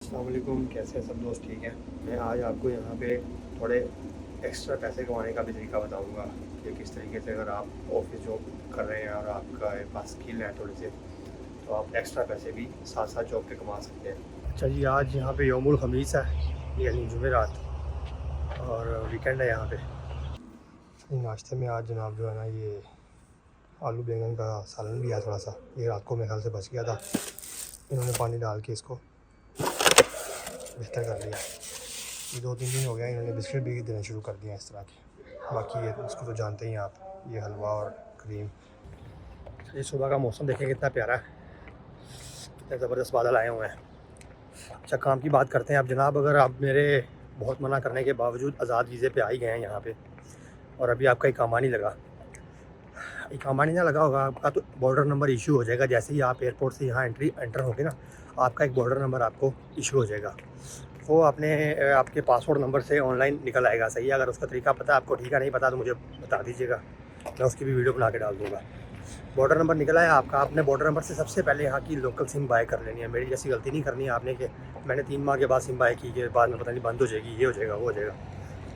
अस्सलाम वालेकुम, कैसे हैं सब दोस्त? ठीक हैं। मैं आज आपको यहाँ पे थोड़े एक्स्ट्रा पैसे कमाने का भी तरीका बताऊँगा कि किस तरीके से अगर आप ऑफिस जॉब कर रहे हैं और आपका पास स्किल है थोड़े से, तो आप एक्स्ट्रा पैसे भी साथ साथ जॉब पे कमा सकते हैं। अच्छा जी, आज यहाँ पे यौमुल ख़मीस है, यानी जुमेरात, और वीकेंड है यहाँ पे। नाश्ते में आज जनाब जो है ना, ये आलू बैंगन का सालन भी है थोड़ा सा, ये रात को मेरे ख्याल से बच गया था, इन्होंने पानी डाल के इसको बेहतर कर लिया। ये 2-3 दिन हो गया, इन्होंने बिस्किट भी देना शुरू कर दिया इस तरह के। बाकी ये इसको तो जानते ही हैं आप, ये हलवा और क्रीम। ये सुबह का मौसम देखें कितना प्यारा है, कितने ज़बरदस्त बादल आए हुए हैं। अच्छा, काम की बात करते हैं अब जनाब। अगर आप मेरे बहुत मना करने के बावजूद आज़ाद वीज़े पे आ ही गए हैं यहाँ पे, और अभी आपका इकामा नहीं लगा, इकामा नहीं ना लगा होगा आपका, तो बॉर्डर नंबर इशू हो जाएगा। जैसे ही आप एयरपोर्ट से यहाँ एंटर होंगे ना, आपका एक बॉर्डर नंबर आपको इशू हो जाएगा। वो आपने आपके पासपोर्ट नंबर से ऑनलाइन निकल आएगा। सही है, अगर उसका तरीका पता है आपको, ठीक है, नहीं पता तो मुझे बता दीजिएगा, मैं उसकी भी वीडियो बना के डाल दूँगा। बॉर्डर नंबर निकल आया आपका, आपने बॉर्डर नंबर से सबसे पहले यहाँ की लोकल सिम बाय कर लेनी है। मेरी जैसी गलती नहीं करनी है आपने कि मैंने 3 माह के बाद सिम बाय की, के बाद में पता नहीं बंद हो जाएगी, ये हो जाएगा, वो हो जाएगा।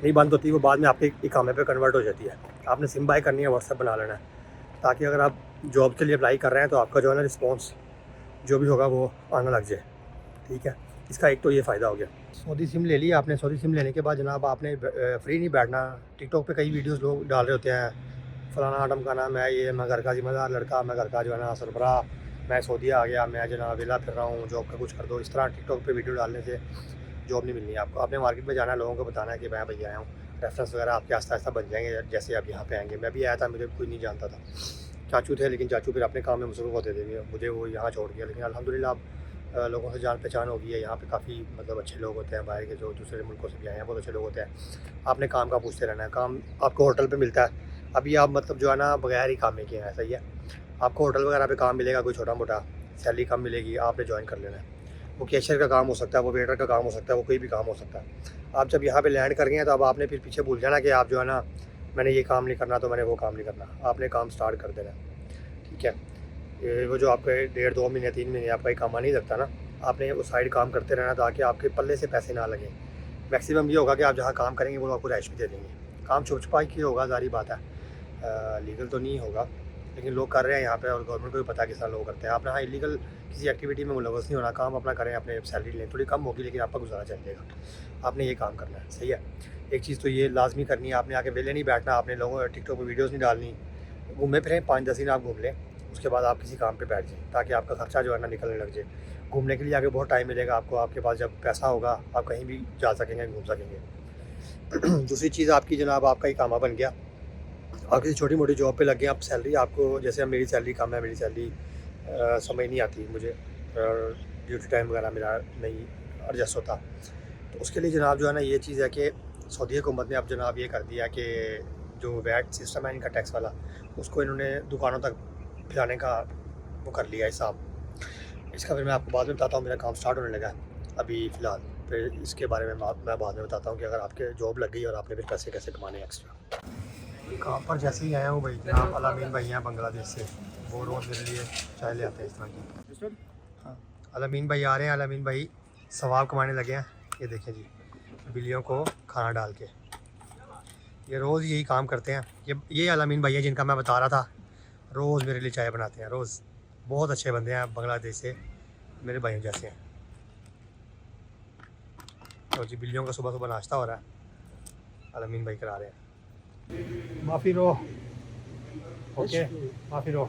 नहीं बंद होती, वो बाद में आपके इकामे पे कन्वर्ट हो जाती है। आपने सिम बाय करनी है, व्हाट्सएप बना लेना है, ताकि अगर आप जॉब के लिए अप्लाई कर रहे हैं तो आपका जो है ना रिस्पॉन्स जो भी होगा वो आना लग जाए। ठीक है, इसका एक तो ये फ़ायदा हो गया। सऊदी सिम ले ली आपने। सऊदी सिम लेने के बाद जनाब आपने फ्री नहीं बैठना। टिकटॉक पे कई वीडियोस लोग डाल रहे होते हैं, फ़लाना आदम का नाम है, ये मैं घर का ज़िम्मेदार लड़का, मैं घर का जो है ना सरबराह, मैं सऊदी आ गया, मैं जना वेला फिर रहा हूँ, जॉब का कुछ कर दो। इस तरह टिकटॉक पे वीडियो डालने से जॉब नहीं मिलनी है आपको। आपने मार्केट में जाना है, लोगों को बताना है कि मैं भैया आया हूँ। रेफरेंस वगैरह आपके आस्ता आस्ता बन जाएंगे जैसे आप यहाँ पे आएंगे। मैं भी आया था, मुझे कोई नहीं जानता था, चाचू थे, लेकिन चाचू फिर अपने काम में मसरूफ़ होते थे, मुझे वो यहाँ छोड़ गया। लेकिन अल्हम्दुलिल्लाह अब लोगों से जान पहचान हो गई है। यहाँ पे काफ़ी मतलब अच्छे लोग होते हैं, बाहर के जो दूसरे मुल्कों से भी आए हैं, बहुत अच्छे लोग होते हैं। आपने काम का पूछते रहना है, काम आपको होटल पे मिलता है। अभी आप मतलब जो है ना बगैर ही काम के हैं, सही है। आपको होटल वगैरह पे काम मिलेगा, कोई छोटा मोटा, सैलरी कम मिलेगी, आपने ज्वाइन कर लेना है। वो कैशियर का काम हो सकता है, वो वेटर का काम हो सकता है, वो कोई भी काम हो सकता है। आप जब यहाँ पे लैंड कर गए हैं तो अब आपने फिर पीछे भूल जाना कि आप जो है ना, मैंने ये काम नहीं करना तो मैंने वो काम नहीं करना, आपने काम स्टार्ट कर देना। ठीक है, ये वो जो आपके 1.5-2 महीने 3 महीने आपका इकामा नहीं लगता ना, आपने वो साइड काम करते रहना ताकि आपके पल्ले से पैसे ना लगें। मैक्सिमम ये होगा कि आप जहाँ काम करेंगे वो आपको रैश भी दे देंगे। काम छुप छुपा के होगा, ज़ाहिर बात है, लीगल तो नहीं होगा, लेकिन लोग कर रहे हैं यहाँ पे और गवर्नमेंट को भी पता है किस तरह लोग करते हैं। आपने हाँ इलीगल किसी एक्टिविटी में मुलव्वस नहीं होना, काम अपना करें, अपने सैलरी लें, थोड़ी कम होगी लेकिन आपका गुजारा चल जाएगा। आपने ये काम करना है, सही है। एक चीज़ तो ये लाजमी करनी है, आपने आके वेले नहीं बैठना, आपने लोगों टिकटॉक पर वीडियोज़ नहीं डालनी। घूमे फिरें, 5-10 दिन आप घूम लें, उसके बाद आप किसी काम पे बैठ जाएँ ताकि आपका खर्चा जो है ना निकलने लग जाए। घूमने के लिए आगे बहुत टाइम मिलेगा आपको, आपके पास जब पैसा होगा आप कहीं भी जा सकेंगे, घूम सकेंगे। दूसरी चीज़ आपकी जनाब, आपका इकामा बन गया, आप किसी छोटी मोटी जॉब पे लग गए, आप सैलरी आपको, जैसे अब मेरी सैलरी कम है, मेरी सैलरी समझ नहीं आती मुझे, ड्यूटी टाइम वगैरह मेरा नहीं एडजस्ट होता, तो उसके लिए जनाब जो है ना ये चीज़ है कि सऊदी हुकूमत ने अब जनाब ये कर दिया कि जो वैट सिस्टम है इनका टैक्स वाला, उसको इन्होंने दुकानों तक फैलाने का वो कर लिया हिसाब। इसका फिर मैं आपको बाद में बताता हूँ, मेरा काम स्टार्ट होने लगा है अभी फ़िलहाल। फिर इसके बारे में मैं बाद में बताता हूँ कि अगर आपके जॉब लग गई और आपने फिर पैसे कैसे कमाने एक्स्ट्रा। काम पर जैसे ही आया हूँ भाई, जनाब अलामीन भाई हैं बांग्लादेश से, वो रोज़ मेरे लिए चाय ले आते हैं इस तरह की। हाँ, अलामीन भाई आ रहे हैं, अलामीन भाई सवाब कमाने लगे हैं। ये देखें जी, बिल्लियों को खाना डाल के, ये रोज़ यही काम करते हैं। ये अलामीन भाई है जिनका मैं बता रहा था, रोज़ मेरे लिए चाय बनाते हैं, रोज़। बहुत अच्छे बंदे हैं, बांग्लादेश से, मेरे भाइयों जैसे हैं। तो जी बिल्लियों का सुबह सुबह नाश्ता हो रहा है, अलामीन भाई करा रहे हैं। माफ़ी रो, ओके, माफ़ी रो।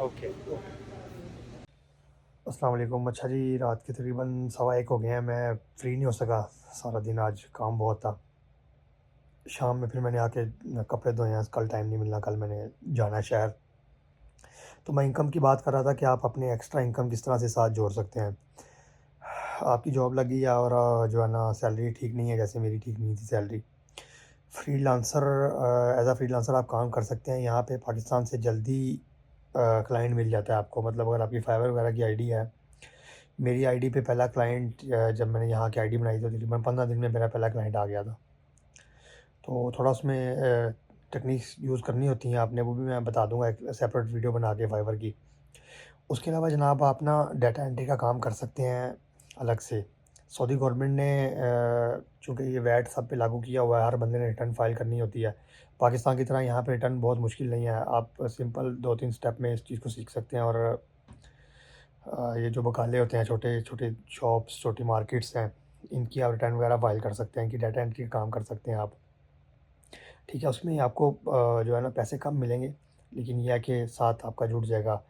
ओके। अस्सलाम वालेकुम। अच्छा जी, रात के तकरीबन 1:15 हो गए हैं, मैं फ्री नहीं हो सका सारा दिन, आज काम बहुत था। शाम में फिर मैंने आके कपड़े धोए हैं, कल टाइम नहीं मिलना, कल मैंने जाना है शहर। तो मैं इनकम की बात कर रहा था कि आप अपने एक्स्ट्रा इनकम किस तरह से साथ जोड़ सकते हैं। आपकी जॉब लगी है और जो है ना सैलरी ठीक नहीं है, जैसे मेरी ठीक नहीं थी salary. Freelancer, as a freelancer आप काम कर सकते हैं। यहाँ पे पाकिस्तान से जल्दी क्लाइंट मिल जाता है आपको। मतलब अगर आपकी फाइवर वगैरह की आईडी है, मेरी आईडी पे पहला क्लाइंट, जब मैंने यहाँ की आईडी बनाई तो तकरीबन 15 दिन में मेरा पहला क्लाइंट आ गया था। तो थोड़ा उसमें टेक्निक्स यूज़ करनी होती हैं आपने, वो भी मैं बता दूँगा एक सेपरेट वीडियो बना के फाइवर की। उसके अलावा जनाब आप ना डाटा एंट्री का काम कर सकते हैं अलग से। सऊदी गवर्नमेंट ने चूँकि ये वैट सब पे लागू किया हुआ है, हर बंदे ने रिटर्न फ़ाइल करनी होती है। पाकिस्तान की तरह यहाँ पे रिटर्न बहुत मुश्किल नहीं है, आप सिंपल 2-3 स्टेप में इस चीज़ को सीख सकते हैं। और ये जो बकाले होते हैं, छोटे-छोटे शॉप्स, छोटी मार्केट्स हैं, इनकी आप रिटर्न वगैरह फ़ाइल कर सकते हैं, इनकी डाटा एंट्री का काम कर सकते हैं आप। ठीक है, उसमें आपको जो है ना पैसे कम मिलेंगे, लेकिन ये है कि साथ आपका जुड़ जाएगा।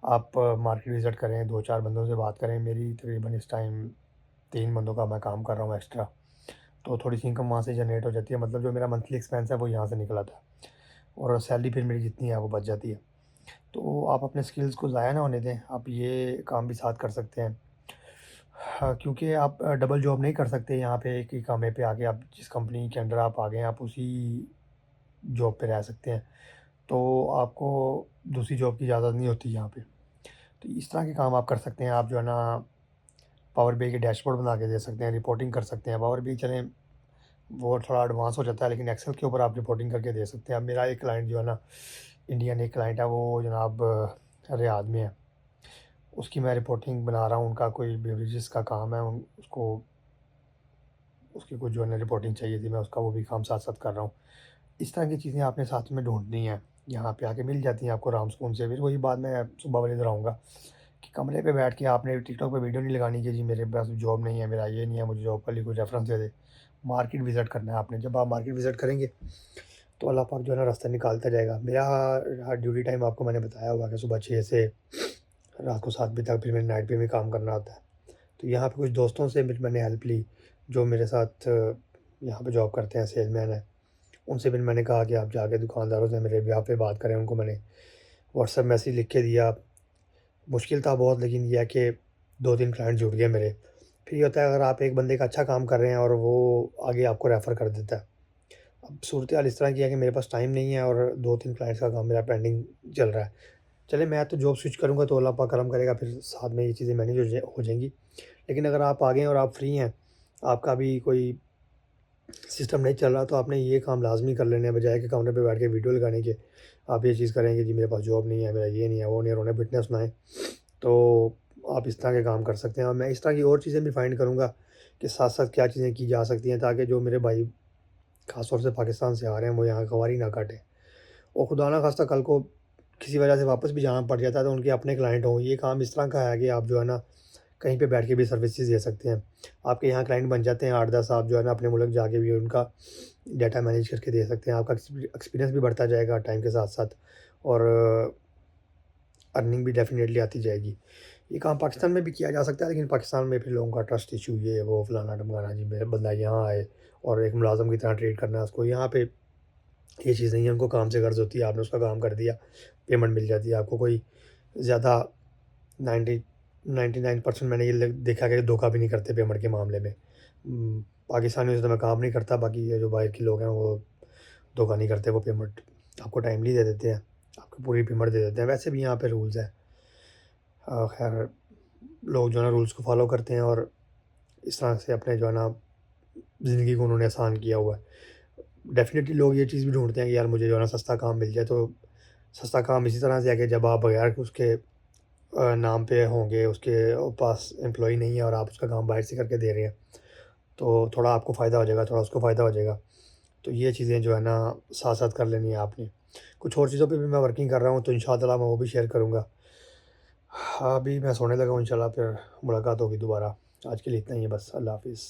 आप मार्केट विज़िट करें, 2-4 बंदों से बात करें। मेरी तकरीबन इस टाइम 3 बंदों का मैं काम कर रहा हूँ एक्स्ट्रा, तो थोड़ी-सी इनकम वहाँ से जनरेट हो जाती है। मतलब जो मेरा मंथली एक्सपेंस है वो यहाँ से निकल आता है और सैलरी फिर मेरी जितनी है वो बच जाती है। तो आप अपने स्किल्स को ज़ाया ना होने दें, आप ये काम भी साथ कर सकते हैं। हाँ, क्योंकि आप डबल जॉब नहीं कर सकते यहाँ पे, एक ही कामे पे आके आप जिस कंपनी के अंडर आप आ गए हैं, आप उसी जॉब पे रह सकते हैं। तो आपको दूसरी जॉब की इजाज़त नहीं होती यहाँ पे। तो इस तरह के काम आप कर सकते हैं। आप जो है ना पावर बीआई के डैशबोर्ड बना के दे सकते हैं, रिपोर्टिंग कर सकते हैं। पावर बीआई चलें वो थोड़ा एडवांस हो जाता है, लेकिन एक्सेल के ऊपर आप रिपोर्टिंग करके दे सकते हैं। अब मेरा एक क्लाइंट जो है ना, इंडियन एक क्लाइंट है, वो जनाब रियाद में है। उसकी मैं रिपोर्टिंग बना रहा हूँ, उनका कोई बेवरेजेस का काम है, उन उसको उसकी कुछ जो है ना रिपोर्टिंग चाहिए थी, मैं उसका वो भी काम साथ-साथ कर रहा हूँ। इस तरह की चीज़ें आपने साथ में ढूँढनी हैं, यहाँ पे आके मिल जाती हैं आपको आराम सुकून से। फिर वही बात मैं सुबह वाली दोहराऊँगा कि कमरे पे बैठ के आपने टिकटॉक पे वीडियो नहीं लगानी कि जी मेरे पास जॉब नहीं है, मेरा ये नहीं है, मुझे जॉब के लिए कोई रेफ़रेंस दे दे। मार्केट विज़िट करना है आपने, जब आप मार्केट विज़िट करेंगे, तो अल्लाह पाक जो है ना रास्ता निकालता जाएगा। मेरा ड्यूटी टाइम आपको मैंने बताया होगा कि सुबह 6 से रात को 7 बजे तक, फिर मैंने नाइट पे भी काम करना होता है। तो यहाँ पे कुछ दोस्तों से फिर मैंने हेल्प ली, जो मेरे साथ यहाँ पे जॉब करते हैं, सेल्समैन हैं। उनसे फिर मैंने कहा कि आप जाके दुकानदारों से मेरे बिहाफ़ पे बात करें। उनको मैंने व्हाट्सएप मैसेज लिख के दिया। मुश्किल था बहुत, लेकिन ये है कि 2-3 क्लाइंट जुड़ गए मेरे। फिर ये होता है, अगर आप एक बंदे का अच्छा काम कर रहे हैं और वो आगे आपको रेफ़र कर देता है। अब सूरत-ए-हाल इस तरह की है कि मेरे पास टाइम नहीं है और 2-3 क्लाइंट्स का काम मेरा पेंडिंग चल रहा है। चले मैं तो जॉब स्विच करूँगा तो अल्लाह पाक करम करेगा, फिर साथ में ये चीज़ें मैनेज हो जाएँगी। लेकिन अगर आप आगे हैं और आप फ्री हैं, आपका भी कोई सिस्टम नहीं चल रहा, तो आपने ये काम लाज़मी कर लेने हैं, बजाए कि कमरे पे बैठ के वीडियो लगाने के। आप ये चीज़ करें कि जी मेरे पास जॉब नहीं है, मेरा ये नहीं है, वो नहीं है, और उन्हें फिटनेस सुनाएँ। तो आप इस तरह के काम कर सकते हैं और मैं इस तरह की और चीज़ें भी फाइंड करूँगा कि साथ-साथ क्या चीज़ें की जा सकती हैं, ताकि जो मेरे भाई ख़ास तौर से पाकिस्तान से आ रहे हैं, वो यहाँ कवारी ना काटें। और खुदा ना ख़ास्ता कल को किसी वजह से वापस भी जाना पड़ जाता है, तो उनके अपने क्लाइंट हों। ये काम इस तरह का है कि आप जो है ना कहीं पे बैठ के भी सर्विसेज़ दे सकते हैं। आपके यहाँ क्लाइंट बन जाते हैं 8-10, आप जो है ना अपने मुल्क जाके भी उनका डाटा मैनेज करके दे सकते हैं। आपका एक्सपीरियंस भी बढ़ता जाएगा टाइम के साथ-साथ, और अर्निंग भी डेफ़िनेटली आती जाएगी। ये काम पाकिस्तान में भी किया जा सकता है, लेकिन पाकिस्तान में फिर लोगों का ट्रस्ट इश्यू, ये वो फलाना-ढिमकाना, जी मेरा बंदा यहाँ आए और एक मुलाज़िम की तरह ट्रीट करना है उसको। यहाँ पे ये चीज़ नहीं है, उनको काम से गर्ज़ होती है, आपने उसका काम कर दिया, पेमेंट मिल जाती है आपको। कोई ज़्यादा 90 99% मैंने ये देखा कि धोखा भी नहीं करते पेमेंट के मामले में। पाकिस्तानियों से तो मैं काम नहीं करता, बाकी ये जो बाहर के लोग हैं वो धोखा नहीं करते, वो पेमेंट आपको टाइमली दे देते हैं, आपको पूरी पेमेंट दे देते हैं। वैसे भी यहाँ पे रूल्स हैं। खैर लोग जो है ना रूल्स को फ़ॉलो करते हैं और इस तरह से अपने जो है ना ज़िंदगी को उन्होंने आसान किया हुआ है। डेफ़िनेटली लोग ये चीज़ भी ढूँढते हैं कि यार मुझे जो है ना सस्ता काम मिल जाए, तो सस्ता काम इसी तरह से है कि जब आप बगैर उसके नाम पे होंगे, उसके पास एम्प्लॉयी नहीं है और आप उसका काम बाहर से करके दे रहे हैं, तो थोड़ा आपको फ़ायदा हो जाएगा, थोड़ा उसको फ़ायदा हो जाएगा। तो ये चीज़ें जो है ना साथ-साथ कर लेनी है आपने। कुछ और चीज़ों पे भी मैं वर्किंग कर रहा हूँ, तो इंशाअल्लाह मैं वो भी शेयर करूँगा। हाँ, अभी मैं सोने लगा हूँ, इंशाअल्लाह फिर मुलाकात होगी दोबारा। आज के लिए इतना ही है बस। अल्लाह हाफ़िज़।